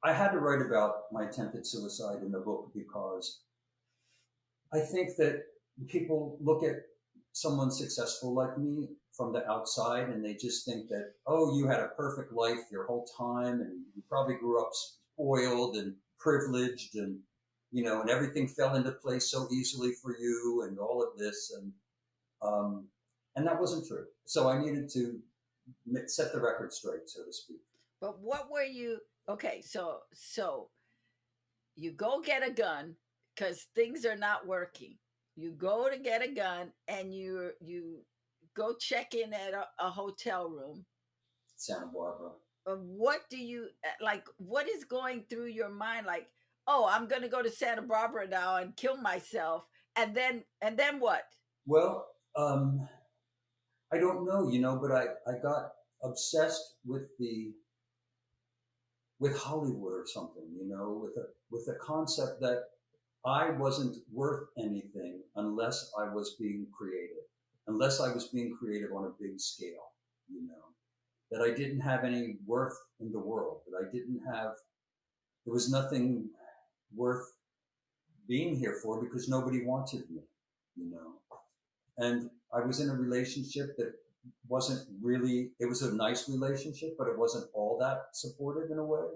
I had to write about my attempted suicide in the book because I think that people look at someone successful like me from the outside and they just think that, oh, you had a perfect life your whole time and you probably grew up spoiled and privileged and everything fell into place so easily for you and all of this. Um, and that wasn't true. So I needed to set the record straight, so to speak. But what were you? Okay, so you go get a gun because things are not working. You go to get a gun and you go check in at a hotel room. Santa Barbara. What do you like? What is going through your mind? Like, oh, I'm gonna go to Santa Barbara now and kill myself, and then what? Well, I don't know, but I got obsessed with Hollywood or something, with the concept that I wasn't worth anything unless I was being creative, unless I was being creative on a big scale, you know, that I didn't have any worth in the world, that I didn't have, there was nothing worth being here for because nobody wanted me, you know. And I was in a relationship that wasn't really, it was a nice relationship, but it wasn't all that supportive in a way.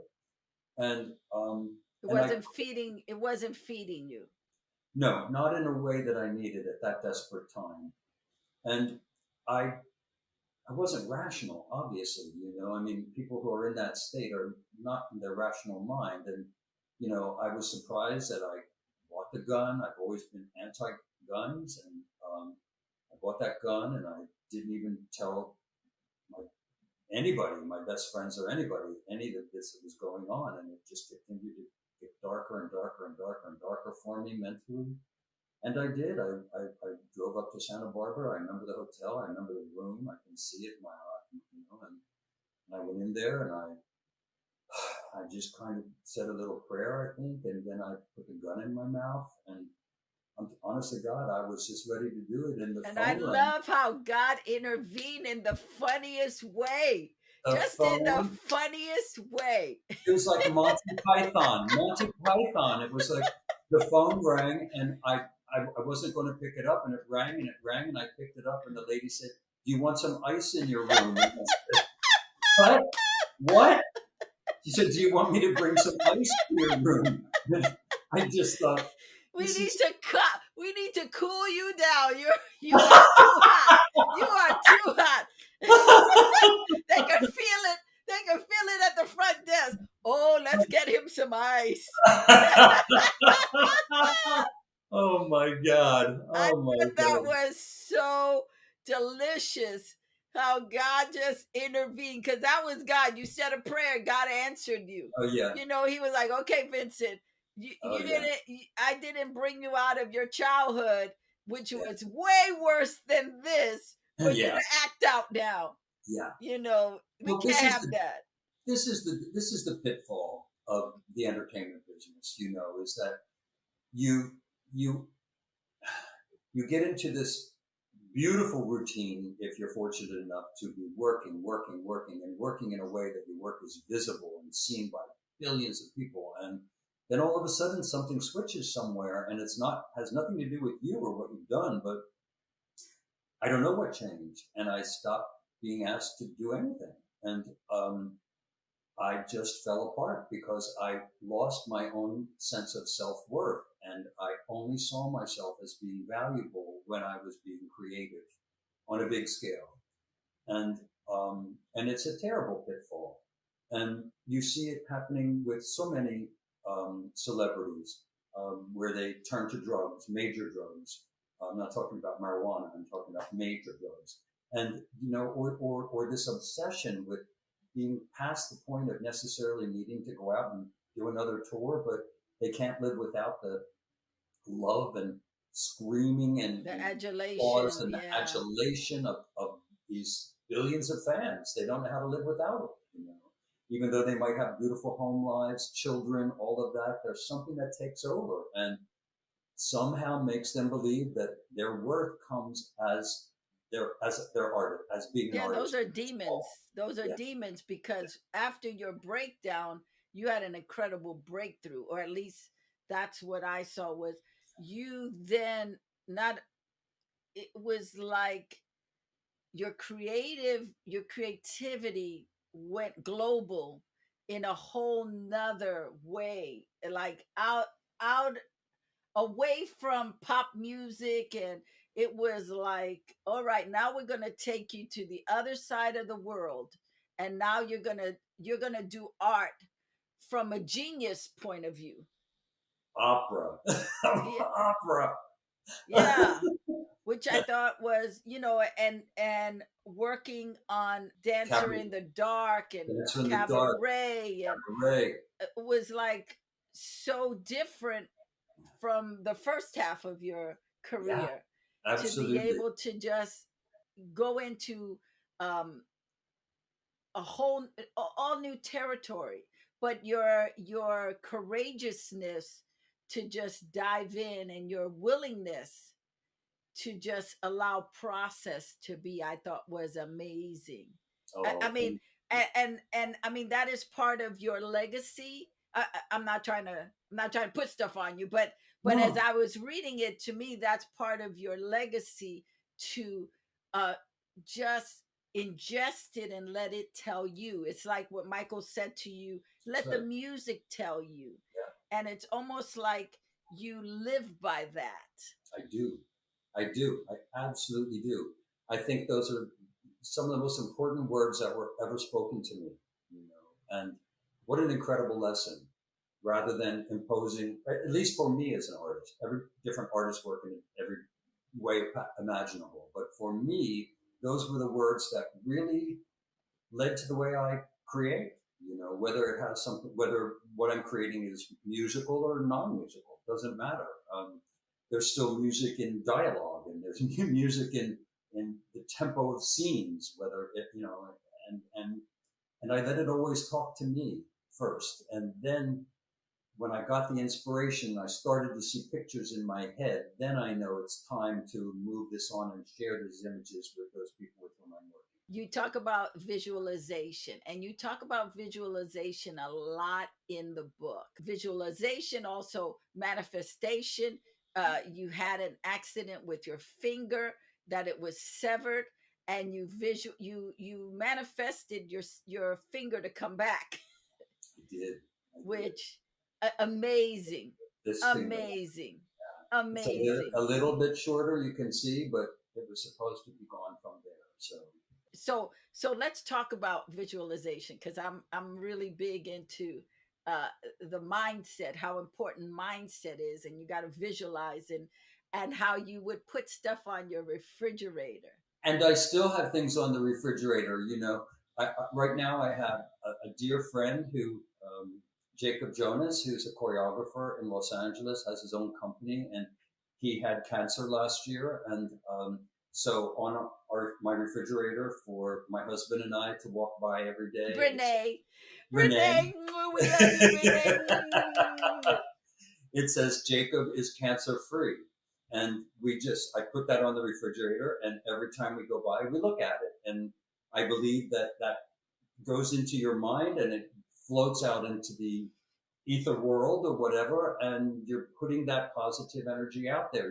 And, It and I, wasn't feeding. It wasn't feeding you. no, not in a way that I needed at that desperate time. And I, I wasn't rational, obviously, I mean, people who are in that state are not in their rational mind. And, I was surprised that I bought the gun. I've always been anti-guns, and I bought that gun, and I didn't even tell my anybody, my best friends or anybody, any of this was going on, and it just continued to get darker and darker and darker and darker for me mentally. And I did. I drove up to Santa Barbara. I remember the hotel. I remember the room. I can see it in my eye, and I went in there and I just kind of said a little prayer, I think, and then I put the gun in my mouth. And honest to God, I was just ready to do it. And the And I phone rang. love how God intervened in the funniest way. The Just in the phone. funniest way. It was like Monty Python. Monty Python. It was like the phone rang, and I wasn't going to pick it up, and it rang and it rang, and I picked it up, and the lady said, "Do you want some ice in your room?" And I said, "What? What?" She said, "Do you want me to bring some ice to your room?" And I just thought, We this need is. to cut. We need to cool you down. You are too hot. You are too hot. They can feel it. They can feel it at the front desk. Oh, let's get him some ice. Oh my God. I Oh my thought that God. was so delicious. How God just intervened, because that was God. You said a prayer, God answered you. Oh yeah. He was like, "Okay, Vincent, you Oh yeah. didn't. I didn't bring you out of your childhood, which Yeah. was way worse than this, for you Yeah. to act out now. Yeah. We Well, can't have that." this is the pitfall of the entertainment business, is that you you you get into this beautiful routine if you're fortunate enough to be working, working, working, and working in a way that your work is visible and seen by billions of people. And then all of a sudden something switches somewhere, and it's not has nothing to do with you or what you've done, but I don't know what changed, and I stopped being asked to do anything. And I just fell apart because I lost my own sense of self-worth, and I only saw myself as being valuable when I was being creative on a big scale. And it's a terrible pitfall. And you see it happening with so many celebrities where they turn to drugs, major drugs. I'm not talking about marijuana. I'm talking about major drugs. And, or this obsession with being past the point of necessarily needing to go out and do another tour, but they can't live without the love and screaming and, The and applause adulation, and the yeah. adulation of these billions of fans. They don't know how to live without it. Even though they might have beautiful home lives, children, all of that, there's something that takes over and somehow makes them believe that their worth comes as their art, as being an Yeah, those artist. are That's all. demons. Those are Yeah. demons, because after your breakdown, you had an incredible breakthrough, or at least that's what I saw. Was you then not, it was like your creativity went global in a whole nother way, like out away from pop music. And it was like, all right, now we're going to take you to the other side of the world, and now you're going to do art from a genius point of view. Opera. Yeah, Opera. yeah, which I thought was, and working on Dancer Cabaret. in the Dark and Dancer in the Dark. Cabaret, and Cabaret. it was like so different from the first half of your Yeah, career, to be absolutely. able to just go into um, a whole all new territory. But your courageousness to just dive in, and your willingness to just allow process to be, I thought was amazing. I Oh, mean, and I mean, that is part of your legacy. I'm not trying to, put stuff on you, but as no, I was reading it, to me, that's part of your legacy, to uh just ingest it and let it tell you. It's like what Michael said to you, that's let the right. music tell you. Yeah, And it's almost like you live by that. I do. I do. I absolutely do. I think those are some of the most important words that were ever spoken to me, you know, and what an incredible lesson, rather than imposing, at least for me as an artist. Every different artist work in every way imaginable. But for me, those were the words that really led to the way I create. You know, whether it has something, whether what I'm creating is musical or non-musical, doesn't matter. There's still music in dialogue, and there's music in the tempo of scenes. Whether it, you know, and and I let it always talk to me first, and then when I got the inspiration, I started to see pictures in my head. Then I know it's time to move this on and share these images with those people with whom I'm working. You talk about visualization, and you talk about visualization a lot in the book. Visualization, also manifestation. You had an accident with your finger, that it was severed, and you manifested your finger to come back. I did. I did. Which, amazing, This finger. amazing, It's amazing. a little bit shorter, you can see, but it was supposed to be gone from there. So So let's talk about visualization, because I'm really big into uh the mindset, how important mindset is, and you got to visualize, and how you would put stuff on your refrigerator. and I still have things on the refrigerator. You know, right now I have a dear friend who, Jacob Jonas, who's a choreographer in Los Angeles, has his own company, and he had cancer last year, and so on my refrigerator for my husband and I to walk by every day. Renee, Renee. Renee, we love you, Renee. It says Jacob is cancer free. And I put that on the refrigerator, and every time we go by, we look at it. And I believe that that goes into your mind and it floats out into the ether world or whatever. And you're putting that positive energy out there.